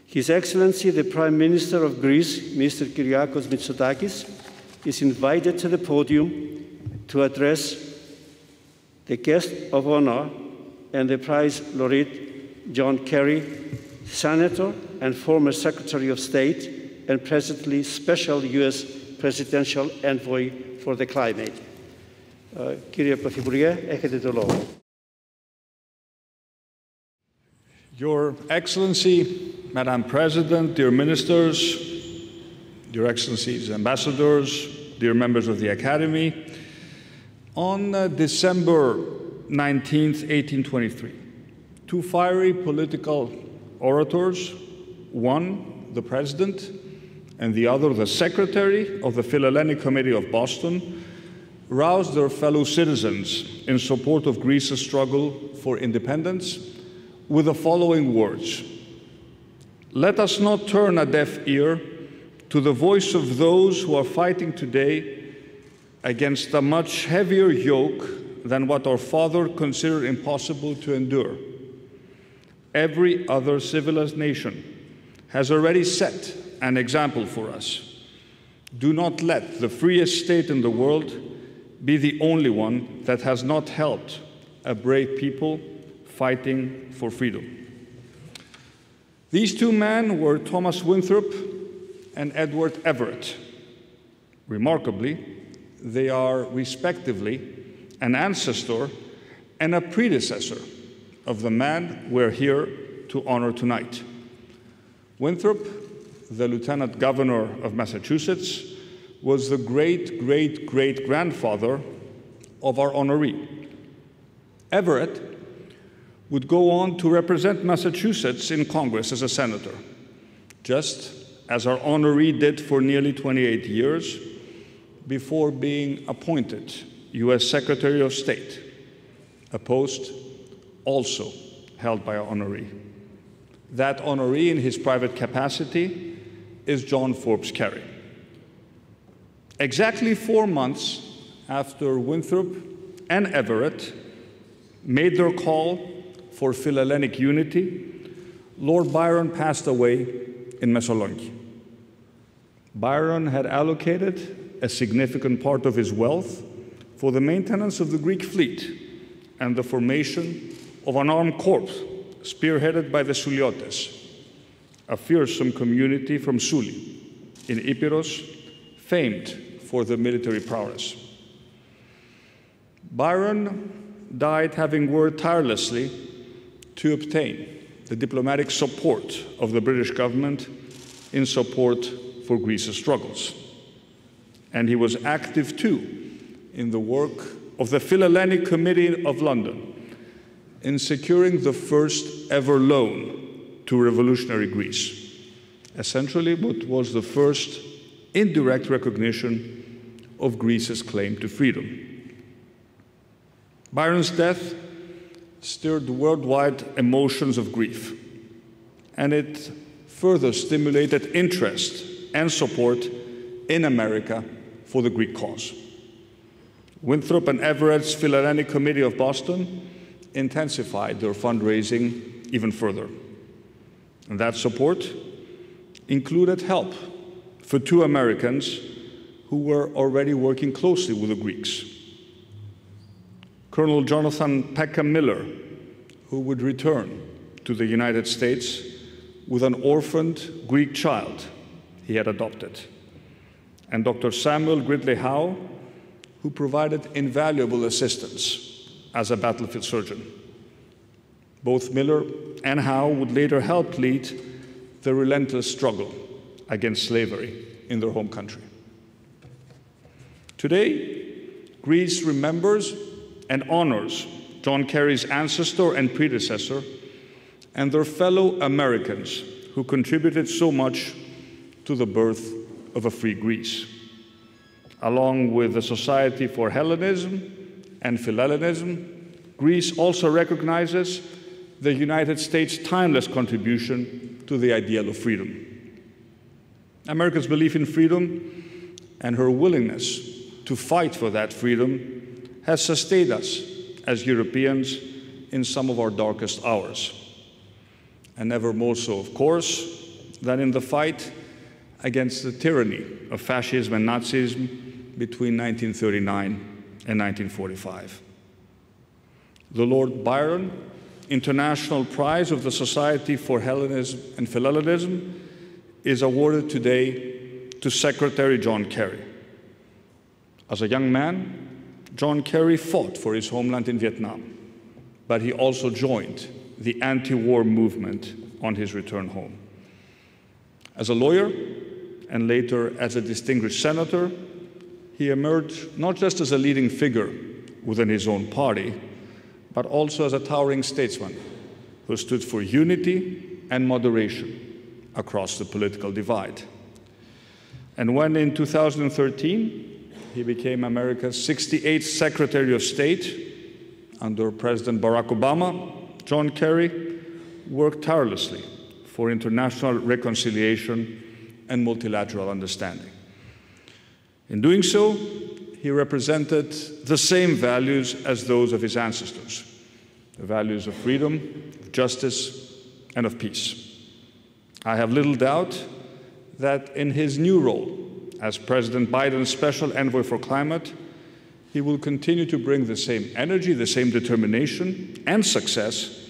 His Excellency, the Prime Minister of Greece, Mr. Kyriakos Mitsotakis, is invited to the podium to address the guest of honor and the prize laureate, John Kerry, Senator and former Secretary of State and presently Special U.S. Presidential Envoy for the Climate. Κύριε Πρωθυπουργέ, έχετε το λόγο. Your Excellency, Madam President, dear ministers, Your Excellencies, ambassadors, dear members of the Academy, on December 19th, 1823, two fiery political orators, one the President and the other the Secretary of the Philhellenic Committee of Boston, roused their fellow citizens in support of Greece's struggle for independence with the following words: "Let us not turn a deaf ear to the voice of those who are fighting today against a much heavier yoke than what our father considered impossible to endure. Every other civilized nation has already set an example for us. Do not let the freest state in the world be the only one that has not helped a brave people fighting for freedom." These two men were Thomas Winthrop and Edward Everett. Remarkably, they are respectively an ancestor and a predecessor of the man we're here to honor tonight. Winthrop, the Lieutenant Governor of Massachusetts, was the great-great-great-grandfather of our honoree. Everett would go on to represent Massachusetts in Congress as a senator, just as our honoree did for nearly 28 years before being appointed U.S. Secretary of State, a post also held by our honoree. That honoree in his private capacity is John Forbes Kerry. Exactly 4 months after Winthrop and Everett made their call for Philhellenic unity, Lord Byron passed away in Messaloniki. Byron had allocated a significant part of his wealth for the maintenance of the Greek fleet and the formation of an armed corps spearheaded by the Souliotes, a fearsome community from Souli in Epirus, famed for their military prowess. Byron died having worked tirelessly to obtain the diplomatic support of the British government in support for Greece's struggles. And he was active too in the work of the Philhellenic Committee of London in securing the first ever loan to revolutionary Greece, essentially what was the first indirect recognition of Greece's claim to freedom. Byron's death stirred worldwide emotions of grief, and it further stimulated interest and support in America for the Greek cause. Winthrop and Everett's Philhellenic Committee of Boston intensified their fundraising even further. And that support included help for two Americans who were already working closely with the Greeks. Colonel Jonathan Peckham Miller, who would return to the United States with an orphaned Greek child he had adopted, and Dr. Samuel Gridley Howe, who provided invaluable assistance as a battlefield surgeon. Both Miller and Howe would later help lead the relentless struggle against slavery in their home country. Today, Greece remembers and honors John Kerry's ancestor and predecessor and their fellow Americans who contributed so much to the birth of a free Greece. Along with the Society for Hellenism and Philhellenism, Greece also recognizes the United States' timeless contribution to the ideal of freedom. America's belief in freedom and her willingness to fight for that freedom has sustained us as Europeans in some of our darkest hours. And never more so, of course, than in the fight against the tyranny of fascism and Nazism between 1939 and 1945. The Lord Byron International Prize of the Society for Hellenism and Philhellenism is awarded today to Secretary John Kerry. As a young man, John Kerry fought for his homeland in Vietnam, but he also joined the anti-war movement on his return home. As a lawyer, and later as a distinguished senator, he emerged not just as a leading figure within his own party, but also as a towering statesman who stood for unity and moderation across the political divide. And when in 2013, he became America's 68th Secretary of State under President Barack Obama, John Kerry worked tirelessly for international reconciliation and multilateral understanding. In doing so, he represented the same values as those of his ancestors, the values of freedom, of justice, and of peace. I have little doubt that in his new role as President Biden's Special Envoy for Climate, he will continue to bring the same energy, the same determination, and success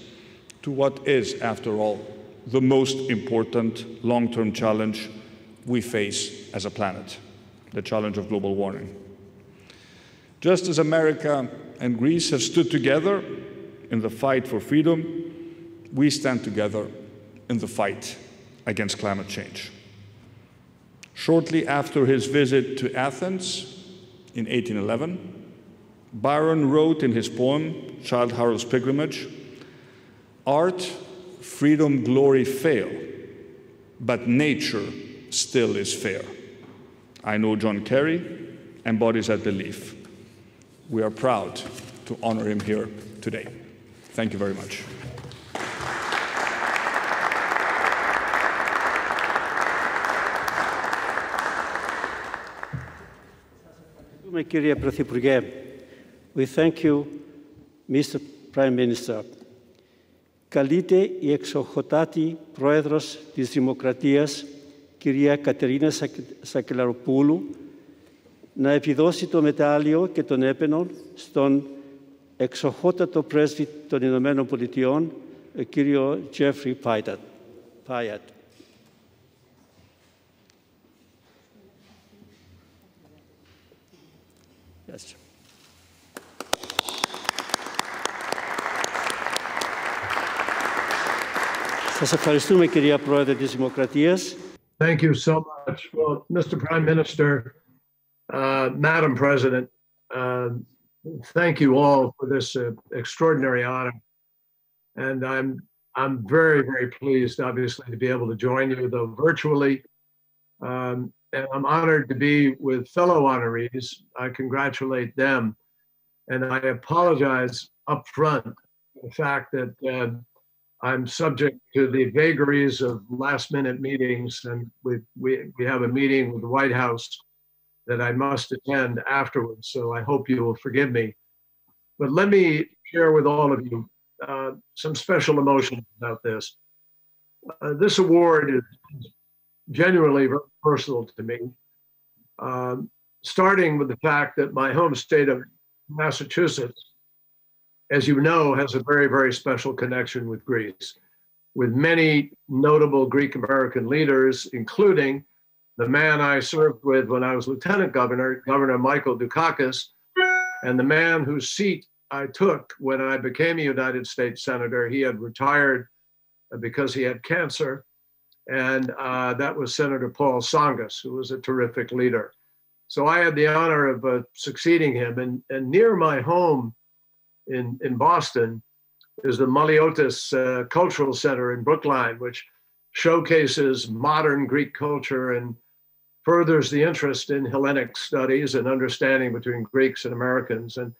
to what is, after all, the most important long-term challenge we face as a planet, the challenge of global warming. Just as America and Greece have stood together in the fight for freedom, we stand together in the fight against climate change. Shortly after his visit to Athens in 1811, Byron wrote in his poem, Childe Harold's Pilgrimage, "Art, freedom, glory fail, but nature still is fair." I know John Kerry embodies that belief. We are proud to honor him here today. Thank you very much. Κύριε Πρωθυπουργέ, we thank you, Mr. Prime Minister. Καλείται η εξοχότατη Πρόεδρος της Δημοκρατίας, κυρία Κατερίνα Σακελαροπούλου, να επιδώσει το μετάλλιο και τον έπαινο στον εξοχότατο πρέσβη των Ηνωμένων Πολιτειών, κύριο Jeffrey Pyatt. Yes. Σας ευχαριστούμε, κυρία Πρόεδρε της Δημοκρατίας. Thank you so much. Well, Mr. Prime Minister, Madam President, thank you all for this extraordinary honor. And I'm very, very pleased, obviously, to be able to join you, though virtually. And I'm honored to be with fellow honorees. I congratulate them. And I apologize up front for the fact that I'm subject to the vagaries of last-minute meetings, and we have a meeting with the White House that I must attend afterwards, so I hope you will forgive me. But let me share with all of you some special emotions about this. This award is genuinely very personal to me, starting with the fact that my home state of Massachusetts, as you know, has a very, very special connection with Greece, with many notable Greek American leaders, including the man I served with when I was Lieutenant Governor, Governor Michael Dukakis, and the man whose seat I took when I became a United States Senator. He had retired because he had cancer, and that was Senator Paul Tsongas, who was a terrific leader. So I had the honor of succeeding him, and near my home in Boston is the Maliotis Cultural Center in Brookline, which showcases modern Greek culture and furthers the interest in Hellenic studies and understanding between Greeks and Americans. And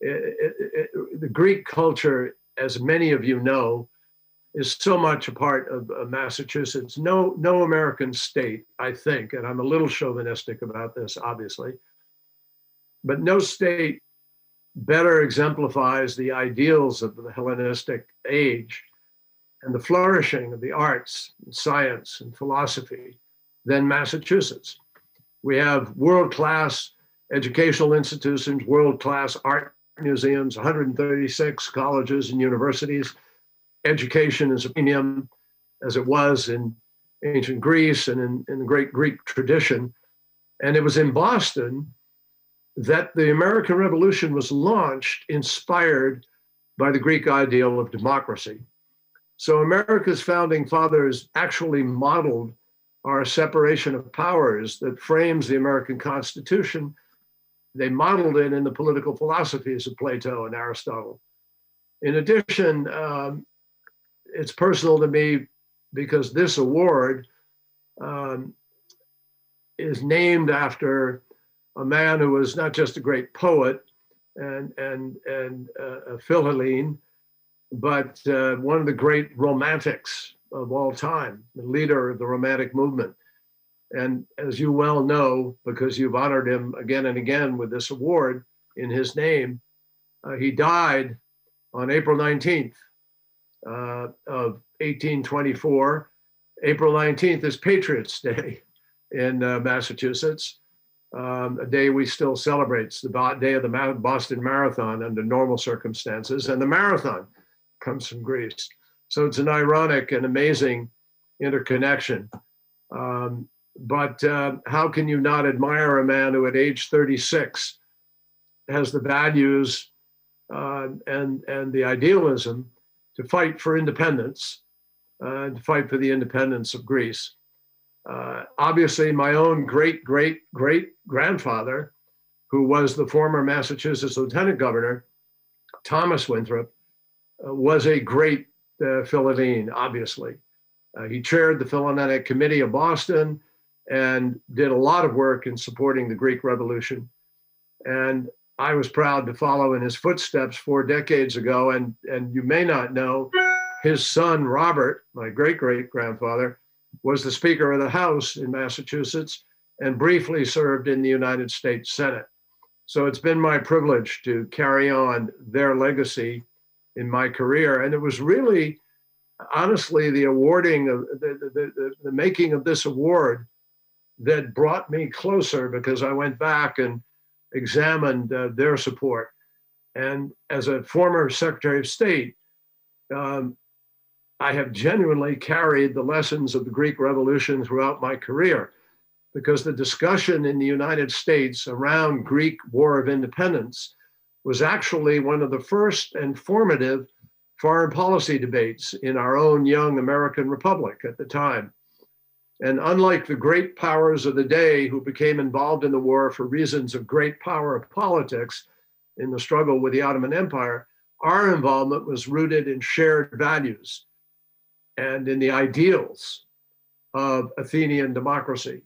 the Greek culture, as many of you know, is so much a part of Massachusetts. No American state, I think, and I'm a little chauvinistic about this, obviously, but no state better exemplifies the ideals of the Hellenistic age and the flourishing of the arts and science and philosophy than Massachusetts. We have world-class educational institutions, world-class art museums, 136 colleges and universities. Education is a premium, as it was in ancient Greece and in the great Greek tradition. And it was in Boston that the American Revolution was launched, inspired by the Greek ideal of democracy. So America's founding fathers actually modeled our separation of powers that frames the American Constitution. They modeled it in the political philosophies of Plato and Aristotle. In addition, it's personal to me because this award is named after a man who was not just a great poet and a Philhellene, but one of the great romantics of all time, the leader of the Romantic movement. And as you well know, because you've honored him again and again with this award in his name, he died on April 19th of 1824. April 19th is Patriots' Day in Massachusetts, a day we still celebrate. It's the day of the Boston Marathon under normal circumstances, and the marathon comes from Greece. So it's an ironic and amazing interconnection. But how can you not admire a man who at age 36 has the values and the idealism to fight for independence, to fight for the independence of Greece? Obviously, my own great-great-great-grandfather, who was the former Massachusetts Lieutenant Governor, Thomas Winthrop, was a great Philhellene, obviously. He chaired the Philhellenic Committee of Boston and did a lot of work in supporting the Greek Revolution. And I was proud to follow in his footsteps 4 decades ago. And you may not know, his son, Robert, my great-great-grandfather, was the Speaker of the House in Massachusetts and briefly served in the United States Senate. So it's been my privilege to carry on their legacy in my career. And it was really, honestly, the awarding of the making of this award that brought me closer, because I went back and examined their support. And as a former Secretary of State, I have genuinely carried the lessons of the Greek Revolution throughout my career, because the discussion in the United States around Greek War of Independence was actually one of the first and formative foreign policy debates in our own young American Republic at the time. And unlike the great powers of the day who became involved in the war for reasons of great power of politics in the struggle with the Ottoman Empire, our involvement was rooted in shared values and in the ideals of Athenian democracy.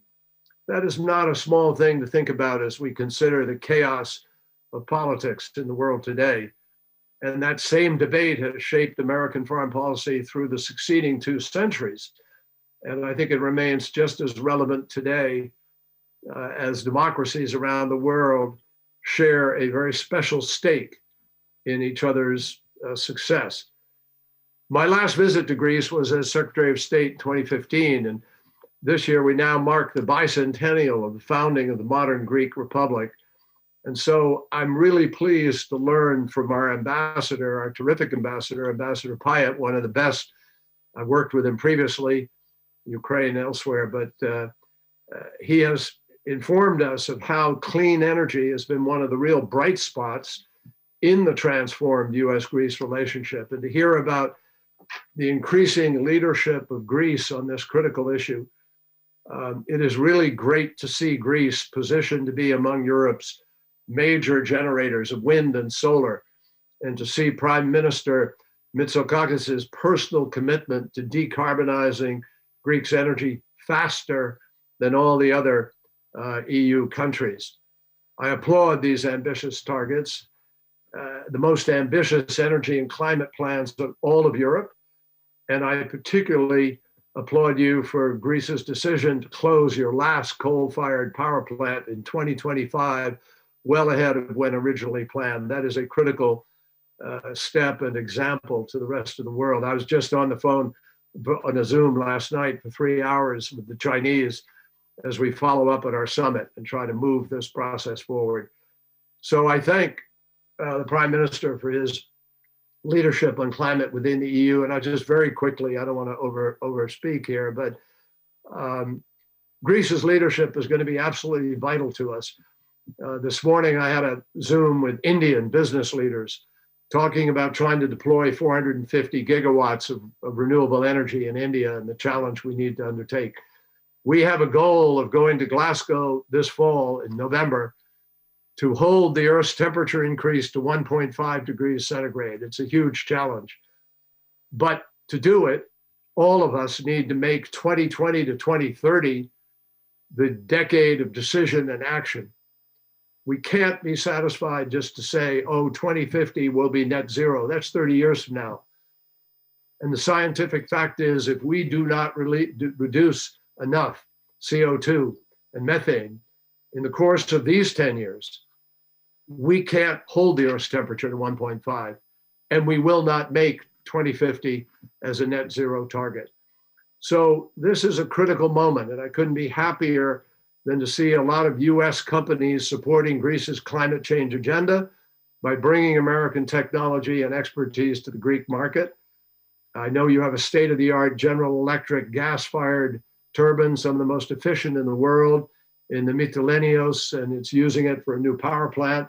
That is not a small thing to think about as we consider the chaos of politics in the world today. And that same debate has shaped American foreign policy through the succeeding 2 centuries. And I think it remains just as relevant today as democracies around the world share a very special stake in each other's success. My last visit to Greece was as Secretary of State in 2015. And this year we now mark the bicentennial of the founding of the modern Greek Republic. And so I'm really pleased to learn from our ambassador, our terrific ambassador, Ambassador Pyatt, one of the best. I worked with him previously, Ukraine, elsewhere, but he has informed us of how clean energy has been one of the real bright spots in the transformed US-Greece relationship. And to hear about the increasing leadership of Greece on this critical issue, it is really great to see Greece positioned to be among Europe's major generators of wind and solar, and to see Prime Minister Mitsotakis' personal commitment to decarbonizing Greece's energy faster than all the other EU countries. I applaud these ambitious targets, the most ambitious energy and climate plans of all of Europe. And I particularly applaud you for Greece's decision to close your last coal-fired power plant in 2025, well ahead of when originally planned. That is a critical step and example to the rest of the world. I was just on the phone on a Zoom last night for 3 hours with the Chinese as we follow up at our summit and try to move this process forward. So I thank the Prime Minister for his leadership on climate within the EU. And I just very quickly, I don't want to overspeak here, but Greece's leadership is going to be absolutely vital to us. This morning, I had a Zoom with Indian business leaders talking about trying to deploy 450 gigawatts of renewable energy in India and the challenge we need to undertake. We have a goal of going to Glasgow this fall in November to hold the Earth's temperature increase to 1.5 degrees centigrade. It's a huge challenge. But to do it, all of us need to make 2020 to 2030 the decade of decision and action. We can't be satisfied just to say, oh, 2050 will be net zero. That's 30 years from now. And the scientific fact is, if we do not reduce enough CO2 and methane in the course of these 10 years, we can't hold the Earth's temperature to 1.5, and we will not make 2050 as a net zero target. So this is a critical moment, and I couldn't be happier than to see a lot of US companies supporting Greece's climate change agenda by bringing American technology and expertise to the Greek market. I know you have a state-of-the-art General Electric gas-fired turbine, some of the most efficient in the world, in the Mytilenios, and it's using it for a new power plant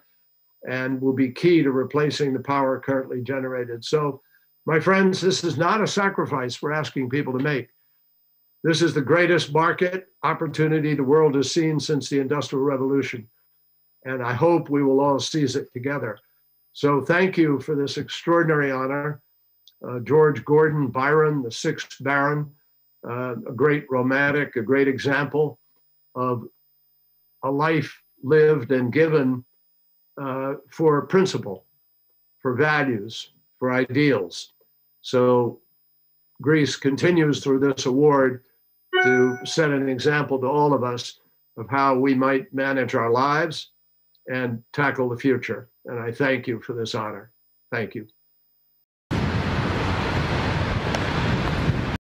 and will be key to replacing the power currently generated. So, my friends, this is not a sacrifice we're asking people to make. This is the greatest market opportunity the world has seen since the Industrial Revolution. And I hope we will all seize it together. So thank you for this extraordinary honor. George Gordon Byron, the 6th Baron, a great romantic, a great example of a life lived and given for principle, for values, for ideals. So Greece continues through this award to set an example to all of us of how we might manage our lives and tackle the future. And I thank you for this honor. Thank you.